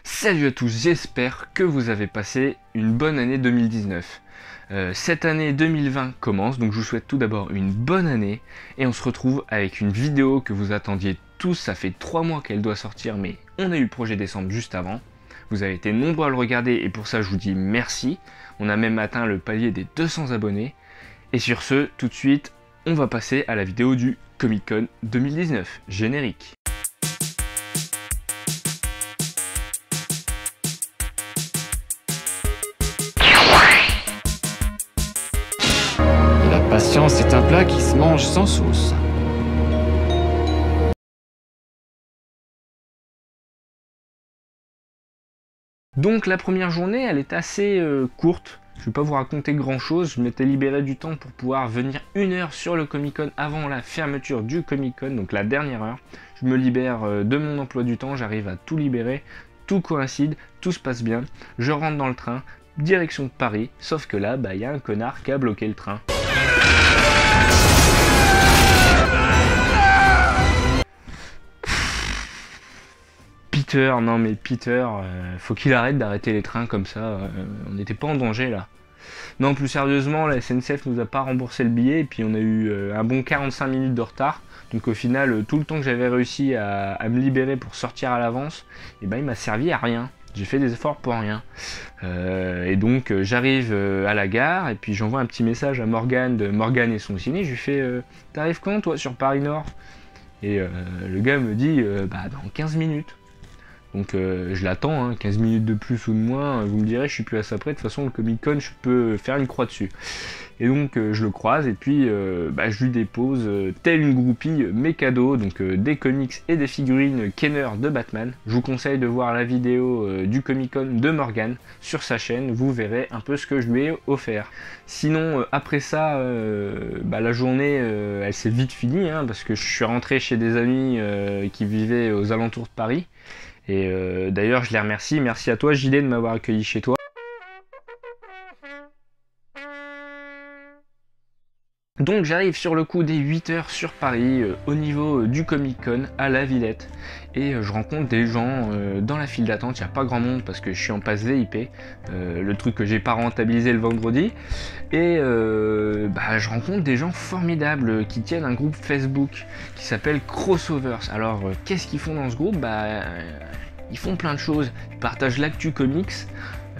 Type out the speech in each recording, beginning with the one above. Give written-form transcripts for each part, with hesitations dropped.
Salut à tous, j'espère que vous avez passé une bonne année 2019. Cette année 2020 commence, donc je vous souhaite tout d'abord une bonne année et on se retrouve avec une vidéo que vous attendiez tous. Ça fait 3 mois qu'elle doit sortir, mais on a eu le projet décembre juste avant. Vous avez été nombreux à le regarder et pour ça je vous dis merci. On a même atteint le palier des 200 abonnés. Et sur ce, tout de suite, on va passer à la vidéo du Comic Con 2019, générique. La patience est un plat qui se mange sans sauce. Donc la première journée, elle est assez courte. Je ne vais pas vous raconter grand chose. Je m'étais libéré du temps pour pouvoir venir 1 heure sur le Comic Con avant la fermeture du Comic Con, donc la dernière heure. Je me libère de mon emploi du temps, j'arrive à tout libérer, tout coïncide, tout se passe bien. Je rentre dans le train, direction de Paris, sauf que là, y a un connard qui a bloqué le train. Peter, non mais Peter, faut qu'il arrête d'arrêter les trains comme ça, on n'était pas en danger là. Non, plus sérieusement, la SNCF nous a pas remboursé le billet et puis on a eu un bon 45 minutes de retard. Donc au final, tout le temps que j'avais réussi à me libérer pour sortir à l'avance, il m'a servi à rien. J'ai fait des efforts pour rien. Et donc j'arrive à la gare et puis j'envoie un petit message à Morgane de Morgane et son ciné. Je lui fais t'arrives quand toi sur Paris Nord? Et le gars me dit dans 15 minutes. Donc je l'attends, 15 minutes de plus ou de moins, vous me direz, je suis plus à ça près, de toute façon le Comic Con, je peux faire une croix dessus. Et donc je le croise et puis je lui dépose, tel une groupie, mes cadeaux, donc des comics et des figurines Kenner de Batman. Je vous conseille de voir la vidéo du Comic Con de Morgane sur sa chaîne, vous verrez un peu ce que je lui ai offert. Sinon, après ça, la journée, elle s'est vite finie, parce que je suis rentré chez des amis qui vivaient aux alentours de Paris. Et d'ailleurs je les remercie, merci à toi JD de m'avoir accueilli chez toi. Donc j'arrive sur le coup des 8 h sur Paris, au niveau du Comic Con à la Villette. Et je rencontre des gens dans la file d'attente, il n'y a pas grand monde parce que je suis en passe VIP, le truc que j'ai pas rentabilisé le vendredi. Et je rencontre des gens formidables qui tiennent un groupe Facebook qui s'appelle Crossovers. Alors qu'est-ce qu'ils font dans ce groupe? Ils font plein de choses, ils partagent l'actu comics,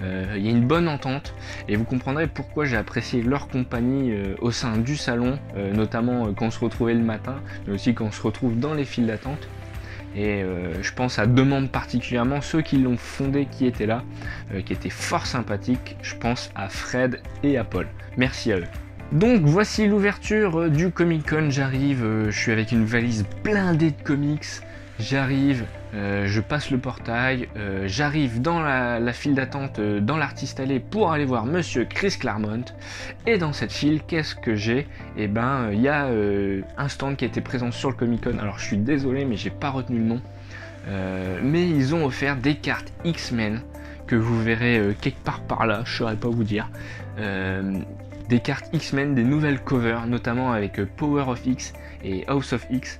il y a une bonne entente et vous comprendrez pourquoi j'ai apprécié leur compagnie au sein du salon, notamment quand on se retrouvait le matin, mais aussi quand on se retrouve dans les files d'attente. Et je pense à 2 membres particulièrement, ceux qui l'ont fondé, qui étaient là, qui étaient fort sympathiques. Je pense à Fred et à Paul. Merci à eux. Donc voici l'ouverture du Comic Con, j'arrive, je suis avec une valise blindée de comics. J'arrive, je passe le portail, j'arrive dans la file d'attente dans l'artiste allée pour aller voir Monsieur Chris Claremont. Et dans cette file, qu'est-ce que j'ai? Il y a un stand qui était présent sur le Comic Con. Alors je suis désolé, mais j'ai pas retenu le nom. Mais ils ont offert des cartes X-Men que vous verrez quelque part par là, je saurais pas vous dire. Des cartes X-Men, des nouvelles covers, notamment avec Power of X et House of X.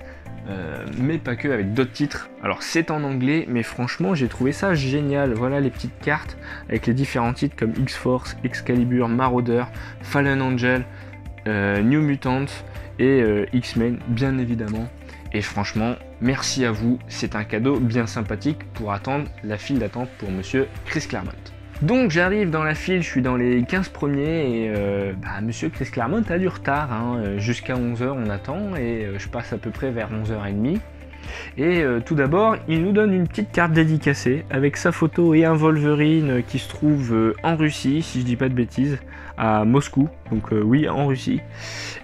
Mais pas que, avec d'autres titres. Alors c'est en anglais, mais franchement j'ai trouvé ça génial. Voilà les petites cartes avec les différents titres comme X-Force, Excalibur, Marauder, Fallen Angel, New Mutants et X-Men bien évidemment. Et franchement merci à vous, c'est un cadeau bien sympathique pour attendre la file d'attente pour Monsieur Chris Claremont. Donc j'arrive dans la file, je suis dans les 15 premiers et Monsieur Chris Claremont a du retard, jusqu'à 11 h on attend et je passe à peu près vers 11 h 30. Et tout d'abord, il nous donne une petite carte dédicacée avec sa photo et un Wolverine qui se trouve en Russie, si je dis pas de bêtises, à Moscou, donc oui, en Russie.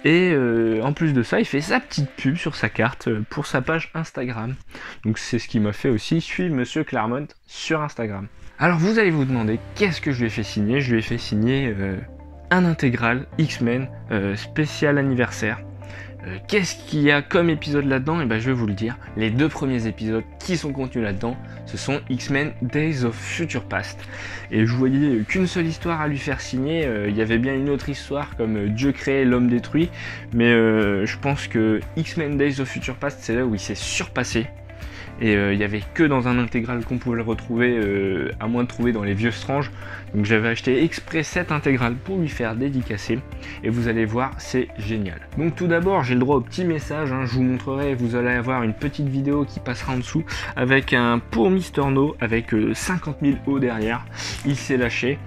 Et en plus de ça, il fait sa petite pub sur sa carte pour sa page Instagram. Donc c'est ce qui m'a fait aussi suivre Monsieur Claremont sur Instagram. Alors vous allez vous demander qu'est-ce que je lui ai fait signer? Je lui ai fait signer un intégral X-Men spécial anniversaire. Qu'est-ce qu'il y a comme épisode là-dedans? Et je vais vous le dire. Les 2 premiers épisodes qui sont contenus là-dedans, ce sont X-Men Days of Future Past. Et je voyais qu'une seule histoire à lui faire signer. Il y avait bien une autre histoire comme Dieu créé, l'homme détruit. Mais je pense que X-Men Days of Future Past, c'est là où il s'est surpassé. et il n'y avait que dans un intégral qu'on pouvait le retrouver, à moins de trouver dans les vieux Strange. Donc j'avais acheté exprès cette intégrale pour lui faire dédicacer, et vous allez voir, c'est génial. Donc tout d'abord, j'ai le droit au petit message, hein, je vous montrerai, vous allez avoir une petite vidéo qui passera en dessous avec un pour Mister No avec 50 000 O derrière. Il s'est lâché,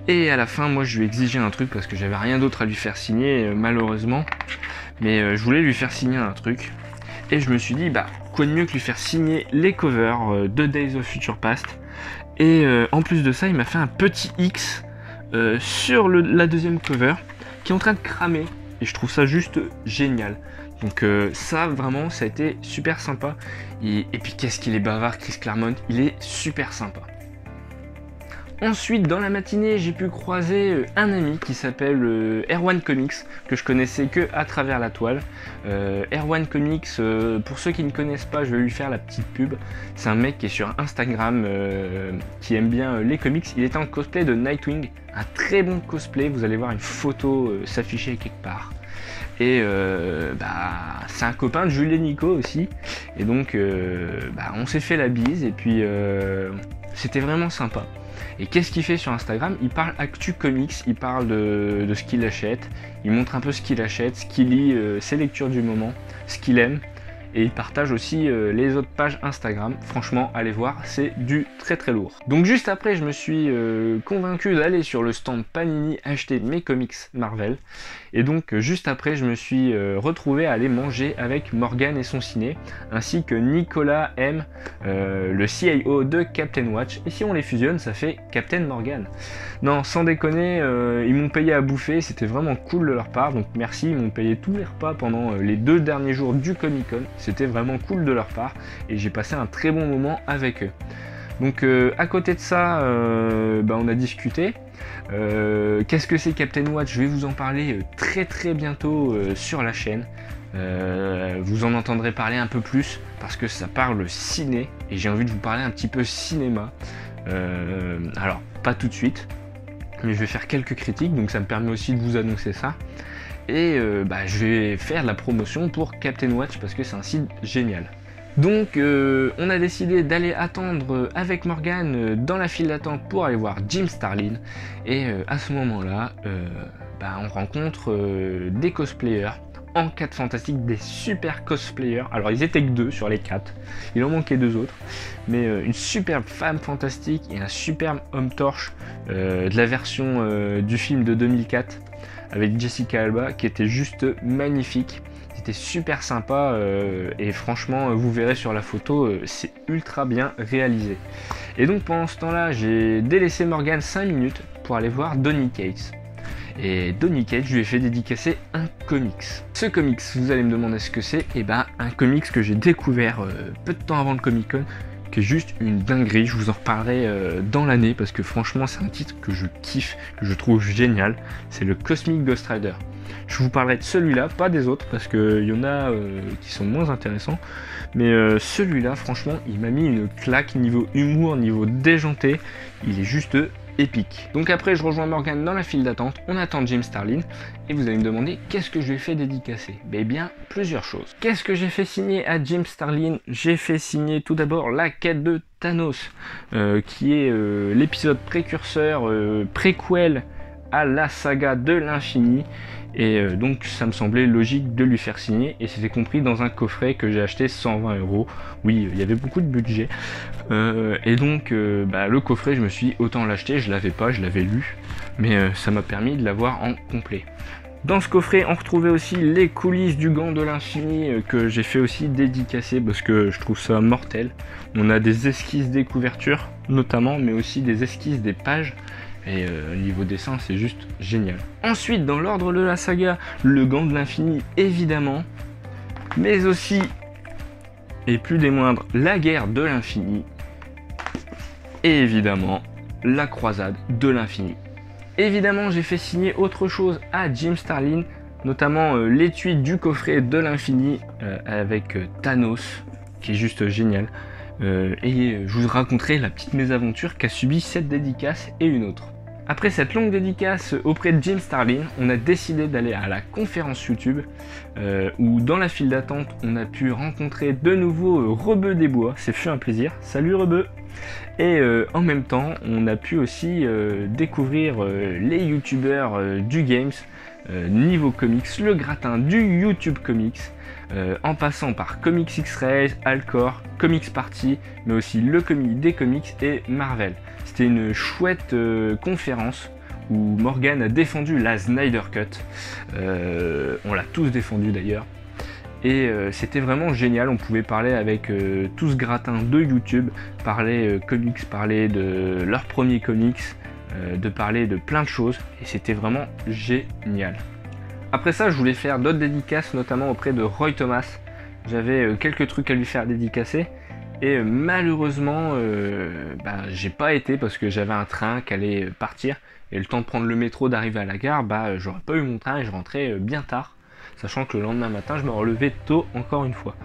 et à la fin, moi je lui ai exigé un truc parce que j'avais rien d'autre à lui faire signer, malheureusement, mais je voulais lui faire signer un truc. Et je me suis dit, bah, quoi de mieux que lui faire signer les covers de Days of Future Past. Et en plus de ça, il m'a fait un petit X sur la deuxième cover qui est en train de cramer. Et je trouve ça juste génial. Donc ça, vraiment, ça a été super sympa. Et puis qu'est-ce qu'il est bavard, Chris Claremont, il est super sympa. Ensuite, dans la matinée, j'ai pu croiser un ami qui s'appelle Erwan Comics, que je connaissais que à travers la toile. Erwan Comics, pour ceux qui ne connaissent pas, je vais lui faire la petite pub. C'est un mec qui est sur Instagram, qui aime bien les comics. Il était en cosplay de Nightwing, un très bon cosplay. Vous allez voir une photo s'afficher quelque part. Et c'est un copain de Julien Nico aussi. Et donc, on s'est fait la bise et puis c'était vraiment sympa. Et qu'est-ce qu'il fait sur Instagram? Il parle actu comics, il parle de ce qu'il achète, il montre un peu ce qu'il achète, ce qu'il lit, ses lectures du moment, ce qu'il aime. Et il partage aussi les autres pages Instagram. Franchement, allez voir, c'est du très très lourd. Donc juste après, je me suis convaincu d'aller sur le stand Panini acheter mes comics Marvel. Et donc juste après, je me suis retrouvé à aller manger avec Morgan et son ciné, ainsi que Nicolas M, le CIO de Captain Watch. Et si on les fusionne, ça fait Captain Morgan. Non, sans déconner, ils m'ont payé à bouffer, c'était vraiment cool de leur part. Donc merci, ils m'ont payé tous les repas pendant les 2 derniers jours du Comic Con. C'était vraiment cool de leur part et j'ai passé un très bon moment avec eux. Donc à côté de ça, on a discuté. Qu'est-ce que c'est Captain Watch? Je vais vous en parler très très bientôt sur la chaîne. Vous en entendrez parler un peu plus parce que ça parle ciné et j'ai envie de vous parler un petit peu cinéma. Alors pas tout de suite, mais je vais faire quelques critiques, donc ça me permet aussi de vous annoncer ça. Et je vais faire de la promotion pour Captain Watch parce que c'est un site génial. Donc on a décidé d'aller attendre avec Morgan dans la file d'attente pour aller voir Jim Starlin. Et à ce moment-là, on rencontre des cosplayers en 4 fantastiques, des super cosplayers. Alors ils étaient que 2 sur les 4, il en manquait 2 autres. Mais une superbe femme fantastique et un superbe homme torche de la version du film de 2004. Avec Jessica Alba qui était juste magnifique. C'était super sympa et franchement vous verrez sur la photo, c'est ultra bien réalisé. Et donc pendant ce temps là j'ai délaissé Morgan 5 minutes pour aller voir Donny Cates. Et Donny Cates, je lui ai fait dédicacer un comics. Ce comics, vous allez me demander ce que c'est. Et un comics que j'ai découvert peu de temps avant le Comic Con, qui est juste une dinguerie. Je vous en reparlerai dans l'année parce que franchement c'est un titre que je kiffe, que je trouve génial. C'est le Cosmic Ghost Rider. Je vous parlerai de celui-là, pas des autres parce qu'il y en a qui sont moins intéressants. Mais celui-là, franchement, il m'a mis une claque niveau humour, niveau déjanté. Il est juste épique. Donc après, je rejoins Morgan dans la file d'attente. On attend Jim Starlin. Et vous allez me demander qu'est-ce que je lui ai fait dédicacer? Eh bien, plusieurs choses. Qu'est-ce que j'ai fait signer à Jim Starlin? J'ai fait signer tout d'abord la quête de Thanos, qui est l'épisode précurseur, préquel à la saga de l'infini. Et donc ça me semblait logique de lui faire signer et c'était compris dans un coffret que j'ai acheté 120 €. Oui, il y avait beaucoup de budget. Et donc le coffret, je me suis dit autant l'acheter, je l'avais pas, je l'avais lu, mais ça m'a permis de l'avoir en complet. Dans ce coffret, on retrouvait aussi les coulisses du gant de l'infini que j'ai fait aussi dédicacer parce que je trouve ça mortel. On a des esquisses des couvertures notamment, mais aussi des esquisses des pages. Et niveau dessin, c'est juste génial. Ensuite, dans l'ordre de la saga, le gant de l'infini, évidemment. Mais aussi, et plus des moindres, la guerre de l'infini. Et évidemment, la croisade de l'infini. Évidemment, j'ai fait signer autre chose à Jim Starlin, notamment l'étui du coffret de l'infini avec Thanos, qui est juste génial. Et je vous raconterai la petite mésaventure qu'a subi cette dédicace et une autre. Après cette longue dédicace auprès de Jim Starlin, on a décidé d'aller à la conférence YouTube où dans la file d'attente on a pu rencontrer de nouveau Rebeu des Bois, c'est fut un plaisir, salut Rebeu. Et en même temps on a pu aussi découvrir les youtubeurs du Games, niveau comics, le gratin du YouTube Comics, en passant par Comics X-Rays, Alcor, Comics Party, mais aussi le Comic des Comics et Marvel. C'était une chouette conférence où Morgan a défendu la Snyder Cut. On l'a tous défendu d'ailleurs. Et c'était vraiment génial, on pouvait parler avec tout ce gratin de YouTube, parler comics, parler de leurs premiers comics, de parler de plein de choses, et c'était vraiment génial. Après ça, je voulais faire d'autres dédicaces, notamment auprès de Roy Thomas. J'avais quelques trucs à lui faire dédicacer, et malheureusement, j'ai pas été parce que j'avais un train qui allait partir, et le temps de prendre le métro, d'arriver à la gare, j'aurais pas eu mon train et je rentrais bien tard. Sachant que le lendemain matin, je me relevais tôt encore une fois.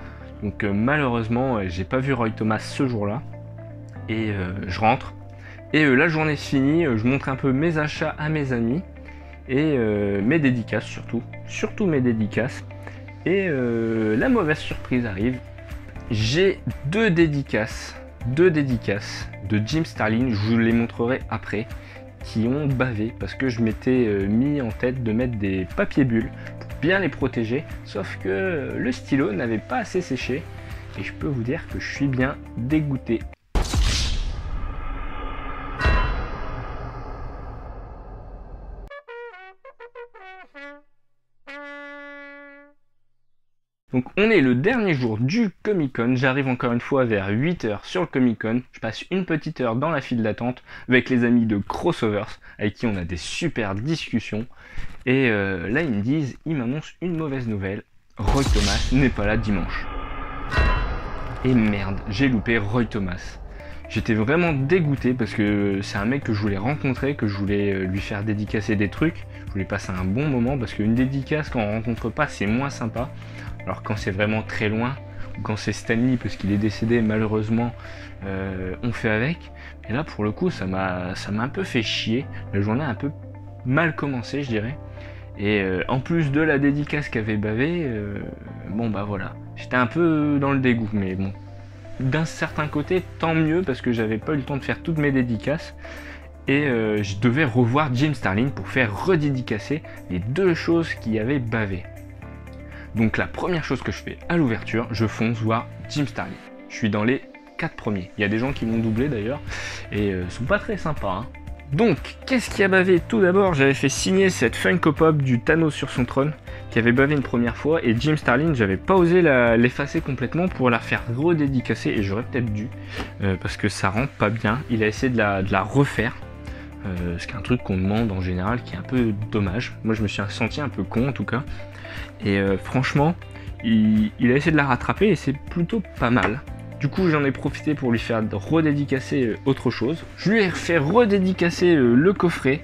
Donc malheureusement, j'ai pas vu Roy Thomas ce jour-là. Et je rentre. Et la journée finie, je montre un peu mes achats à mes amis. Et mes dédicaces surtout. Surtout mes dédicaces. Et la mauvaise surprise arrive. J'ai deux dédicaces de Jim Starlin, je vous les montrerai après, qui ont bavé parce que je m'étais mis en tête de mettre des papiers bulles bien les protéger, sauf que le stylo n'avait pas assez séché et je peux vous dire que je suis bien dégoûté. Donc on est le dernier jour du Comic Con, j'arrive encore une fois vers 8h sur le Comic Con, je passe une petite heure dans la file d'attente avec les amis de Crossovers avec qui on a des super discussions et là ils m'annoncent une mauvaise nouvelle, Roy Thomas n'est pas là dimanche. Et merde, j'ai loupé Roy Thomas. J'étais vraiment dégoûté parce que c'est un mec que je voulais rencontrer, que je voulais lui faire dédicacer des trucs, je voulais passer un bon moment parce qu'une dédicace quand on rencontre pas c'est moins sympa. Alors quand c'est vraiment très loin, ou quand c'est Stanley parce qu'il est décédé malheureusement, on fait avec. Et là pour le coup ça m'a un peu fait chier, la journée a un peu mal commencé je dirais. Et en plus de la dédicace qu'avait bavé, voilà, j'étais un peu dans le dégoût, mais bon. D'un certain côté tant mieux parce que j'avais pas eu le temps de faire toutes mes dédicaces. Et je devais revoir Jim Starlin pour faire redédicacer les deux choses qui avaient bavé. Donc la première chose que je fais à l'ouverture, je fonce voir Jim Starlin. Je suis dans les 4 premiers. Il y a des gens qui m'ont doublé d'ailleurs et sont pas très sympas. Hein. Donc, qu'est-ce qui a bavé? Tout d'abord, j'avais fait signer cette Funko Pop du Thanos sur son trône qui avait bavé une première fois et Jim Starlin, j'avais pas osé l'effacer complètement pour la faire redédicacer et j'aurais peut-être dû parce que ça rentre pas bien. Il a essayé de la refaire. Ce qui est un truc qu'on demande en général qui est un peu dommage. Moi je me suis senti un peu con en tout cas. Et franchement, il a essayé de la rattraper et c'est plutôt pas mal. Du coup j'en ai profité pour lui faire redédicacer autre chose. Je lui ai fait redédicacer le coffret.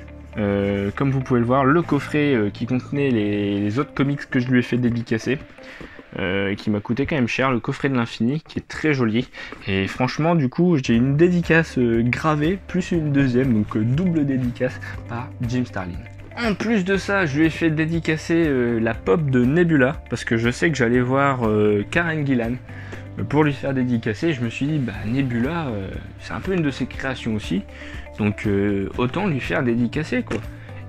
Comme vous pouvez le voir, le coffret qui contenait les autres comics que je lui ai fait dédicacer. Qui m'a coûté quand même cher, le coffret de l'infini qui est très joli et franchement du coup j'ai une dédicace gravée plus une deuxième, donc double dédicace par Jim Starlin. En plus de ça, je lui ai fait dédicacer la pop de Nebula parce que je sais que j'allais voir Karen Gillan pour lui faire dédicacer. Je me suis dit Nebula c'est un peu une de ses créations aussi, donc autant lui faire dédicacer quoi.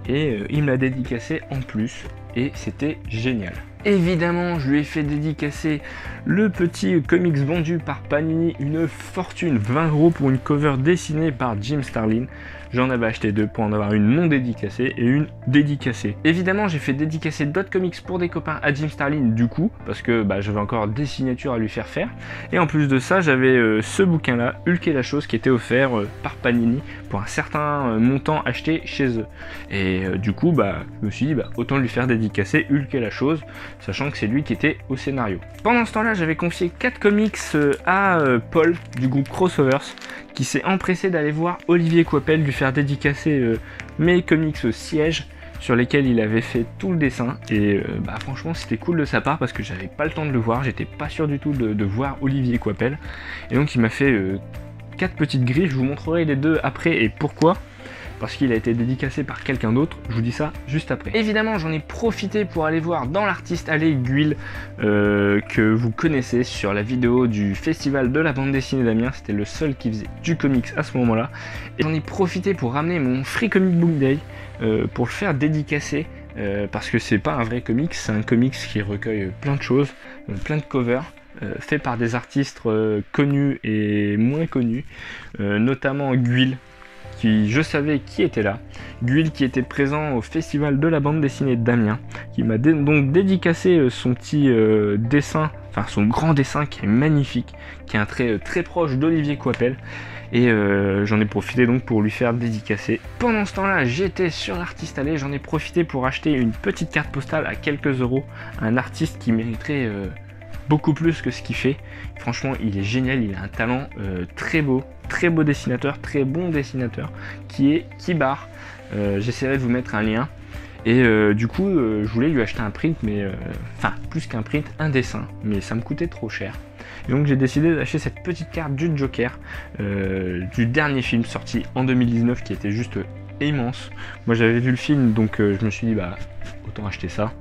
Et il me l'a dédicacé en plus et c'était génial. Évidemment, je lui ai fait dédicacer le petit comics vendu par Panini, une fortune, 20 € pour une cover dessinée par Jim Starlin. J'en avais acheté deux pour en avoir une non dédicacée et une dédicacée. Évidemment, j'ai fait dédicacer d'autres comics pour des copains à Jim Starlin du coup, parce que j'avais encore des signatures à lui faire faire. Et en plus de ça, j'avais ce bouquin-là, Hulk et la chose, qui était offert par Panini pour un certain montant acheté chez eux. Et du coup, je me suis dit, autant lui faire dédicacer Hulk et la chose, sachant que c'est lui qui était au scénario. Pendant ce temps-là, j'avais confié 4 comics à Paul du groupe Crossovers, qui s'est empressé d'aller voir Olivier Coipel, lui faire dédicacer mes comics sièges sur lesquels il avait fait tout le dessin. Et franchement, c'était cool de sa part parce que j'avais pas le temps de le voir, j'étais pas sûr du tout de voir Olivier Coipel. Et donc il m'a fait 4 petites griffes, je vous montrerai les deux après et pourquoi. parce qu'il a été dédicacé par quelqu'un d'autre, je vous dis ça juste après. Évidemment, j'en ai profité pour aller voir dans l'artiste allé Guil, que vous connaissez sur la vidéo du festival de la bande dessinée d'Amiens, c'était le seul qui faisait du comics à ce moment-là. Et j'en ai profité pour ramener mon Free Comic Book Day, pour le faire dédicacer, parce que c'est pas un vrai comics, c'est un comics qui recueille plein de choses, plein de covers, fait par des artistes connus et moins connus, notamment Guil, qui je savais qui était là, Guil qui était présent au festival de la bande dessinée d'Amiens, qui m'a donc dédicacé son petit dessin, enfin son grand dessin qui est magnifique, qui est un trait très proche d'Olivier Coipel, et j'en ai profité donc pour lui faire dédicacer. Pendant ce temps là j'étais sur l'artiste allé, j'en ai profité pour acheter une petite carte postale à quelques euros, un artiste qui mériterait beaucoup plus que ce qu'il fait. Franchement il est génial, il a un talent très beau dessinateur, très bon dessinateur, qui est Kibar. J'essaierai de vous mettre un lien. Et du coup je voulais lui acheter un print, mais enfin plus qu'un print, un dessin, mais ça me coûtait trop cher. Et donc j'ai décidé d'acheter cette petite carte du Joker, du dernier film sorti en 2019, qui était juste immense. Moi j'avais vu le film, donc je me suis dit bah autant acheter ça.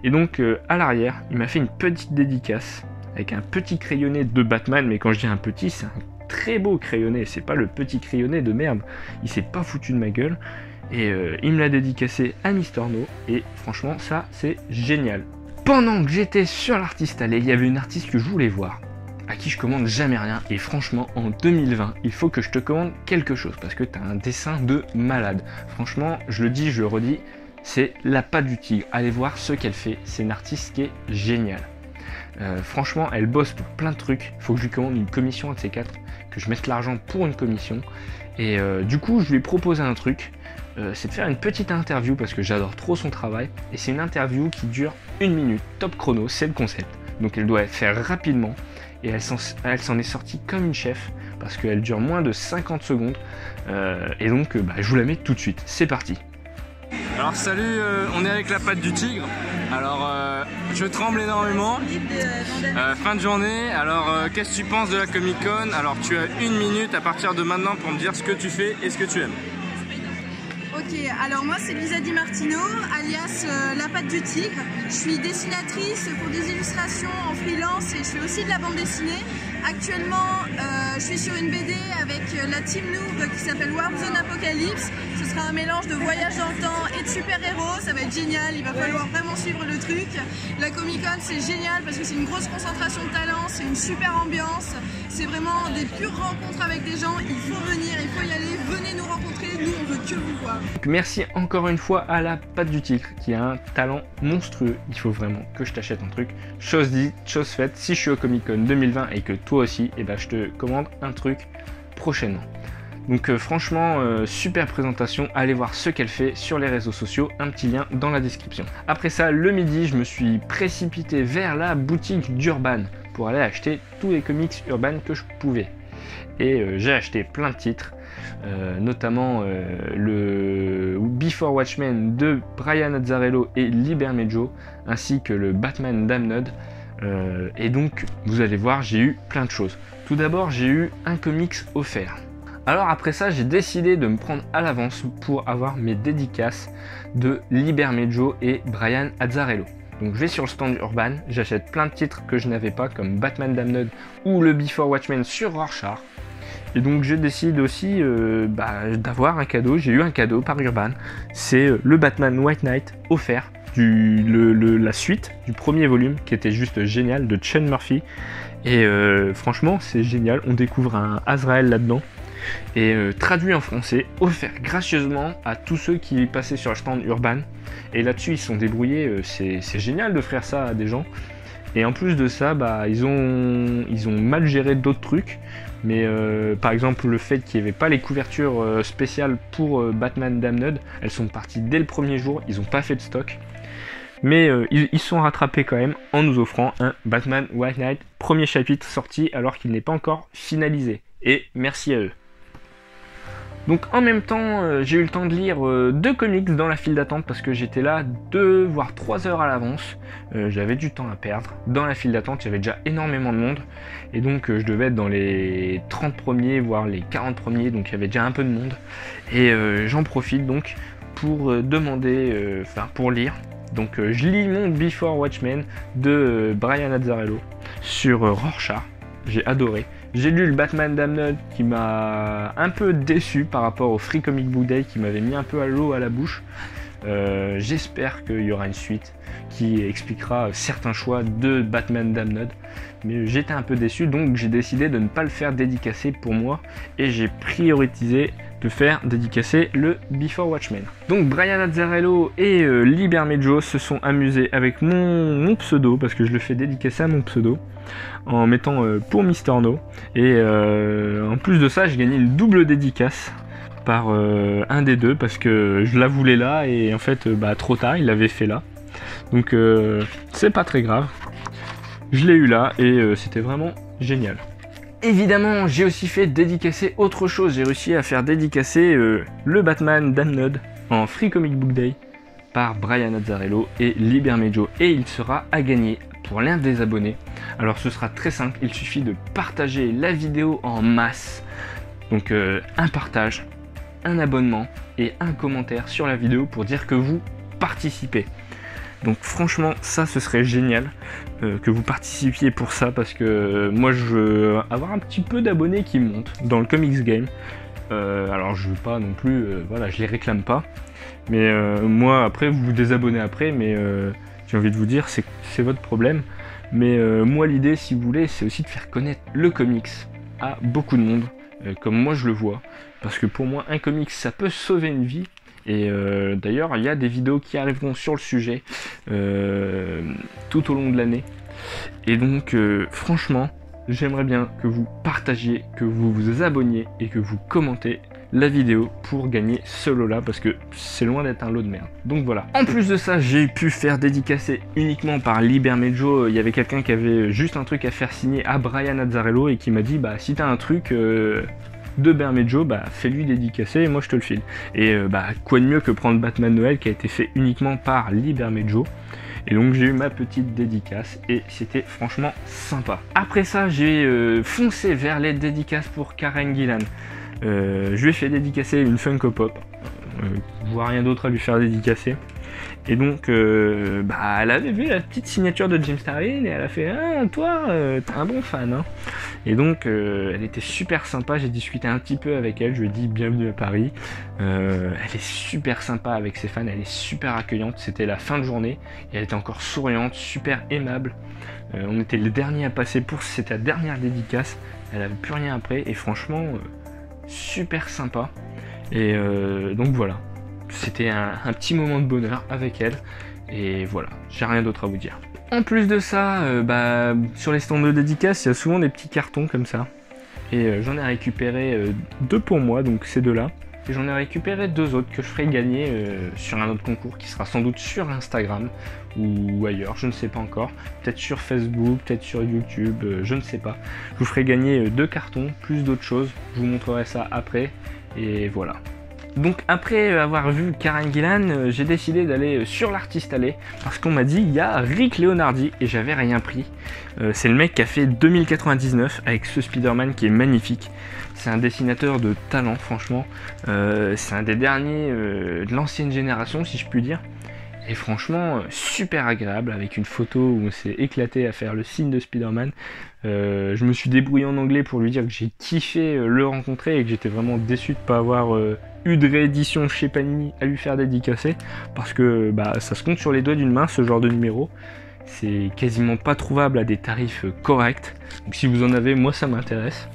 Et donc à l'arrière il m'a fait une petite dédicace avec un petit crayonné de Batman, mais quand je dis un petit, c'est un très beau crayonné, c'est pas le petit crayonné de merde, il s'est pas foutu de ma gueule. Et il me l'a dédicacé à Mister No, et franchement ça c'est génial. Pendant que j'étais sur l'artiste allé, il y avait une artiste que je voulais voir, à qui je commande jamais rien, et franchement en 2020 il faut que je te commande quelque chose, parce que t'as un dessin de malade. Franchement je le dis, je le redis, c'est La Patte du Tigre. Allez voir ce qu'elle fait, c'est une artiste qui est géniale. Franchement elle bosse pour plein de trucs, il faut que je lui commande une commission, un de ces quatre, que je mette l'argent pour une commission. Et du coup je lui ai proposé un truc, c'est de faire une petite interview, parce que j'adore trop son travail, et c'est une interview qui dure 1 minute, top chrono, c'est le concept, donc elle doit être faite rapidement, et elle s'en est sortie comme une chef, parce qu'elle dure moins de 50 secondes, et donc je vous la mets tout de suite, c'est parti. Alors salut, on est avec La Patte du Tigre. Alors je tremble énormément. Fin de journée. Alors qu'est-ce que tu penses de la Comic Con? Alors tu as 1 minute à partir de maintenant pour me dire ce que tu fais et ce que tu aimes. Ok, alors moi c'est Lisa Di Martino, alias La Patte du Tigre. Je suis dessinatrice pour des illustrations en freelance et je fais aussi de la bande dessinée. Actuellement, je suis sur une BD avec la Team Noob qui s'appelle Warzone Apocalypse. Ce sera un mélange de voyage dans le temps et de super-héros. Ça va être génial, il va falloir vraiment suivre le truc. La Comic Con c'est génial parce que c'est une grosse concentration de talent, c'est une super ambiance. C'est vraiment des pures rencontres avec des gens. Il faut venir, il faut y aller. Venez nous rencontrer, nous on veut que vous voir. Merci encore une fois à La Patte du Tigre qui a un talent monstrueux. Il faut vraiment que je t'achète un truc. Chose dite, chose faite. Si je suis au Comic Con 2020 et que toi aussi, et je te commande un truc prochainement. Donc franchement, super présentation. Allez voir ce qu'elle fait sur les réseaux sociaux. Un petit lien dans la description. Après ça, le midi, je me suis précipité vers la boutique d'Urban pour aller acheter tous les comics Urban que je pouvais. Et j'ai acheté plein de titres. Notamment le Before Watchmen de Brian Azzarello et Lee Bermejo, ainsi que le Batman Damned. Et donc vous allez voir, j'ai eu plein de choses. Tout d'abord j'ai eu un comics offert. Alors après ça j'ai décidé de me prendre à l'avance pour avoir mes dédicaces de Lee Bermejo et Brian Azzarello. Donc je vais sur le stand Urban, j'achète plein de titres que je n'avais pas, comme Batman Damned ou le Before Watchmen sur Rorschach. Et donc je décide aussi d'avoir un cadeau. J'ai eu un cadeau par Urban, c'est le Batman White Knight offert, la suite du premier volume qui était juste génial, de Sean Murphy. Et franchement c'est génial, on découvre un Azrael là-dedans. Et traduit en français, offert gracieusement à tous ceux qui passaient sur le stand Urban. Et là-dessus ils se sont débrouillés, c'est génial d'offrir ça à des gens. Et en plus de ça, ils ont mal géré d'autres trucs. Mais par exemple le fait qu'il n'y avait pas les couvertures spéciales pour Batman Damned, elles sont parties dès le premier jour, ils n'ont pas fait de stock. Mais ils sont rattrapés quand même en nous offrant un Batman White Knight, premier chapitre sorti alors qu'il n'est pas encore finalisé. Et merci à eux. Donc en même temps, j'ai eu le temps de lire 2 comics dans la file d'attente parce que j'étais là 2 voire 3 heures à l'avance. J'avais du temps à perdre. Dans la file d'attente, il y avait déjà énormément de monde. Et donc je devais être dans les 30 premiers, voire les 40 premiers. Donc il y avait déjà un peu de monde. Et j'en profite donc pour demander, pour lire. Donc je lis mon Before Watchmen de Brian Azzarello sur Rorschach. J'ai adoré. J'ai lu le Batman Damned qui m'a un peu déçu par rapport au Free Comic Book Day qui m'avait mis un peu à l'eau à la bouche. J'espère qu'il y aura une suite qui expliquera certains choix de Batman Damned. Mais j'étais un peu déçu, donc j'ai décidé de ne pas le faire dédicacer pour moi et j'ai prioritisé de faire dédicacer le Before Watchmen. Donc Brian Azzarello et Libermejo se sont amusés avec mon pseudo, parce que je le fais dédicacer à mon pseudo, en mettant pour Mister No. Et en plus de ça, j'ai gagné une double dédicace par un des deux, parce que je la voulais là, et en fait, trop tard, il l'avait fait là. Donc c'est pas très grave. Je l'ai eu là, et c'était vraiment génial. Évidemment, j'ai aussi fait dédicacer autre chose. J'ai réussi à faire dédicacer le Batman Damned en Free Comic Book Day par Brian Azzarello et Libermejo. Et il sera à gagner pour l'un des abonnés. Alors ce sera très simple, il suffit de partager la vidéo en masse. Donc un partage, un abonnement et un commentaire sur la vidéo pour dire que vous participez. Donc franchement, ça ce serait génial que vous participiez pour ça, parce que moi je veux avoir un petit peu d'abonnés qui montent dans le comics game. Alors je veux pas non plus, voilà, je les réclame pas. Mais moi après vous vous désabonnez après, mais j'ai envie de vous dire c'est votre problème. Mais moi l'idée, si vous voulez, c'est aussi de faire connaître le comics à beaucoup de monde, comme moi je le vois. Parce que pour moi un comics ça peut sauver une vie. Et d'ailleurs il y a des vidéos qui arriveront sur le sujet tout au long de l'année. Et donc franchement j'aimerais bien que vous partagiez, que vous vous abonniez et que vous commentez la vidéo pour gagner ce lot là, parce que c'est loin d'être un lot de merde. Donc voilà. En plus de ça, j'ai pu faire dédicacer uniquement par Libermejo. Il y avait quelqu'un qui avait juste un truc à faire signer à Brian Azzarello et qui m'a dit si t'as un truc de Bermejo, fais-lui dédicacer et moi je te le file. Et quoi de mieux que prendre Batman Noël qui a été fait uniquement par Libermejo. Et donc j'ai eu ma petite dédicace et c'était franchement sympa. Après ça, j'ai foncé vers les dédicaces pour Karen Gillan. Je lui ai fait dédicacer une Funko Pop. Je vois rien d'autre à lui faire dédicacer. Et donc elle avait vu la petite signature de Jim Starlin et elle a fait toi t'es un bon fan hein. Et donc elle était super sympa, j'ai discuté un petit peu avec elle, je lui ai dit bienvenue à Paris. Elle est super sympa avec ses fans, elle est super accueillante, c'était la fin de journée et elle était encore souriante, super aimable. On était les derniers à passer c'était la dernière dédicace, elle avait plus rien après et franchement super sympa. Et donc voilà. C'était un petit moment de bonheur avec elle, et voilà, j'ai rien d'autre à vous dire. En plus de ça, sur les stands de dédicaces, il y a souvent des petits cartons comme ça, et j'en ai récupéré 2 pour moi, donc ces 2-là, et j'en ai récupéré 2 autres que je ferai gagner sur un autre concours qui sera sans doute sur Instagram ou ailleurs, je ne sais pas encore, peut-être sur Facebook, peut-être sur YouTube, je ne sais pas. Je vous ferai gagner 2 cartons, plus d'autres choses, je vous montrerai ça après, et voilà. Donc après avoir vu Karen Gillan, j'ai décidé d'aller sur l'Artist Alley parce qu'on m'a dit il y a Rick Leonardi et j'avais rien pris. C'est le mec qui a fait 2099 avec ce Spider-Man qui est magnifique. C'est un dessinateur de talent franchement. C'est un des derniers de l'ancienne génération si je puis dire. Et franchement super agréable avec une photo où on s'est éclaté à faire le signe de Spider-Man. Je me suis débrouillé en anglais pour lui dire que j'ai kiffé le rencontrer et que j'étais vraiment déçu de ne pas avoir eu de réédition chez Panini à lui faire dédicacer, parce que ça se compte sur les doigts d'une main ce genre de numéro. C'est quasiment pas trouvable à des tarifs corrects, donc si vous en avez, moi ça m'intéresse.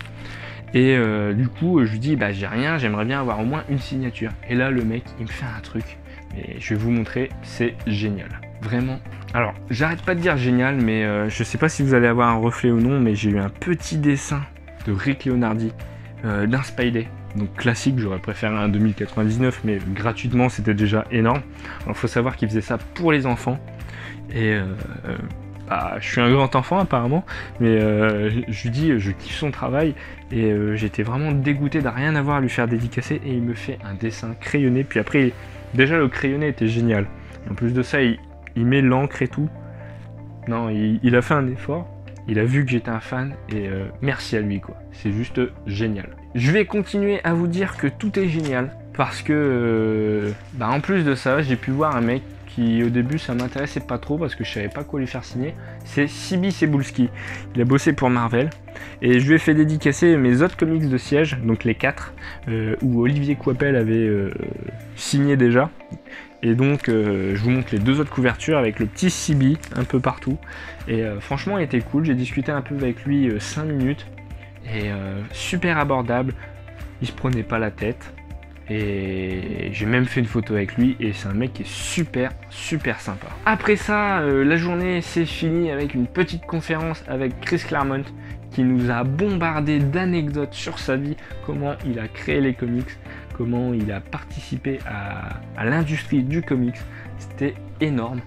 Et du coup je lui dis j'ai rien, j'aimerais bien avoir au moins une signature. Et là le mec il me fait un truc, et je vais vous montrer, c'est génial, vraiment. Alors j'arrête pas de dire génial, mais je sais pas si vous allez avoir un reflet ou non, mais j'ai eu un petit dessin de Rick Leonardi d'un Spidey. Donc classique, j'aurais préféré un 2099, mais gratuitement c'était déjà énorme. Alors faut savoir qu'il faisait ça pour les enfants, et bah, je suis un grand enfant apparemment, mais je lui dis je kiffe son travail et j'étais vraiment dégoûté de rien avoir à lui faire dédicacer et il me fait un dessin crayonné. Puis après, déjà le crayonné était génial. En plus de ça, il met l'encre et tout. Non, il a fait un effort. Il a vu que j'étais un fan et merci à lui quoi. C'est juste génial. Je vais continuer à vous dire que tout est génial parce que bah, en plus de ça, j'ai pu voir un mec qui au début ça m'intéressait pas trop parce que je savais pas quoi lui faire signer. C'est Cibi Cebulski. Il a bossé pour Marvel et je lui ai fait dédicacer mes autres comics de siège, donc les 4 où Olivier Coipel avait signé déjà. Et donc je vous montre les 2 autres couvertures avec le petit Cibi un peu partout. Et franchement il était cool, j'ai discuté un peu avec lui 5 minutes. Et super abordable, il se prenait pas la tête. Et j'ai même fait une photo avec lui et c'est un mec qui est super sympa. Après ça, la journée s'est finie avec une petite conférence avec Chris Claremont qui nous a bombardé d'anecdotes sur sa vie, comment il a créé les comics, comment il a participé à l'industrie du comics. C'était énorme.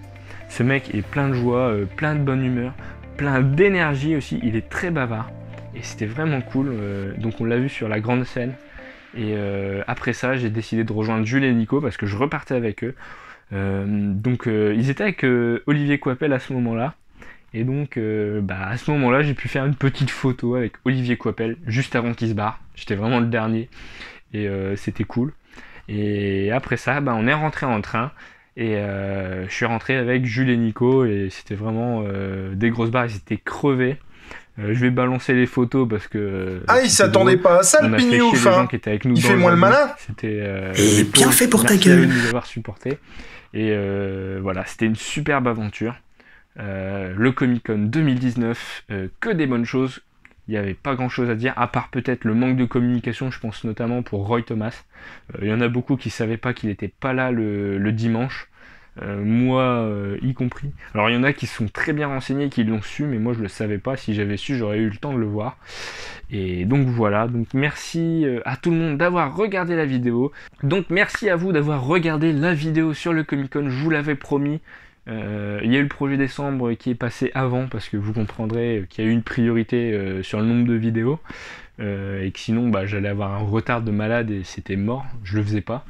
Ce mec est plein de joie, plein de bonne humeur, plein d'énergie aussi, il est très bavard. Et c'était vraiment cool, donc on l'a vu sur la grande scène. Et après ça, j'ai décidé de rejoindre Jules et Nico parce que je repartais avec eux. Ils étaient avec Olivier Coipel à ce moment-là. Et donc, à ce moment-là, j'ai pu faire une petite photo avec Olivier Coipel juste avant qu'il se barre. J'étais vraiment le dernier. Et c'était cool. Et après ça, on est rentré en train. Et je suis rentré avec Jules et Nico. Et c'était vraiment des grosses barres. Ils étaient crevés. Je vais balancer les photos parce que... Ah, il s'attendait pas à ça, le pignouf, hein. Il fait moins le malin. C'était... Et bien fait pour ta gueule. Merci de nous avoir supportés. Et voilà, c'était une superbe aventure. Le Comic-Con 2019, que des bonnes choses. Il n'y avait pas grand chose à dire, à part peut-être le manque de communication, je pense notamment pour Roy Thomas. Il y en a beaucoup qui ne savaient pas qu'il n'était pas là le dimanche. Moi y compris. Alors il y en a qui sont très bien renseignés, qui l'ont su, mais moi je le savais pas. Si j'avais su, j'aurais eu le temps de le voir. Et donc voilà, donc merci à tout le monde d'avoir regardé la vidéo. Donc merci à vous d'avoir regardé la vidéo sur le Comic-Con, je vous l'avais promis. Il y a eu le projet décembre qui est passé avant, parce que vous comprendrez qu'il y a eu une priorité sur le nombre de vidéos. Et que sinon j'allais avoir un retard de malade et c'était mort, je le faisais pas.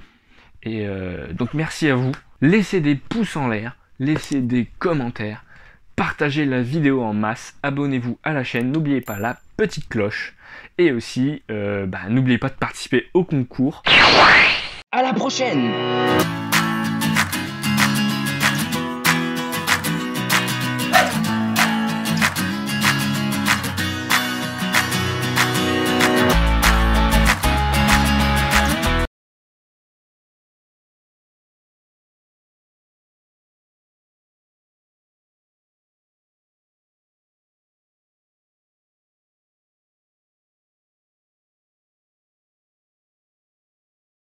Et donc merci à vous. Laissez des pouces en l'air, laissez des commentaires, partagez la vidéo en masse, abonnez-vous à la chaîne, n'oubliez pas la petite cloche et aussi n'oubliez pas de participer au concours. À la prochaine!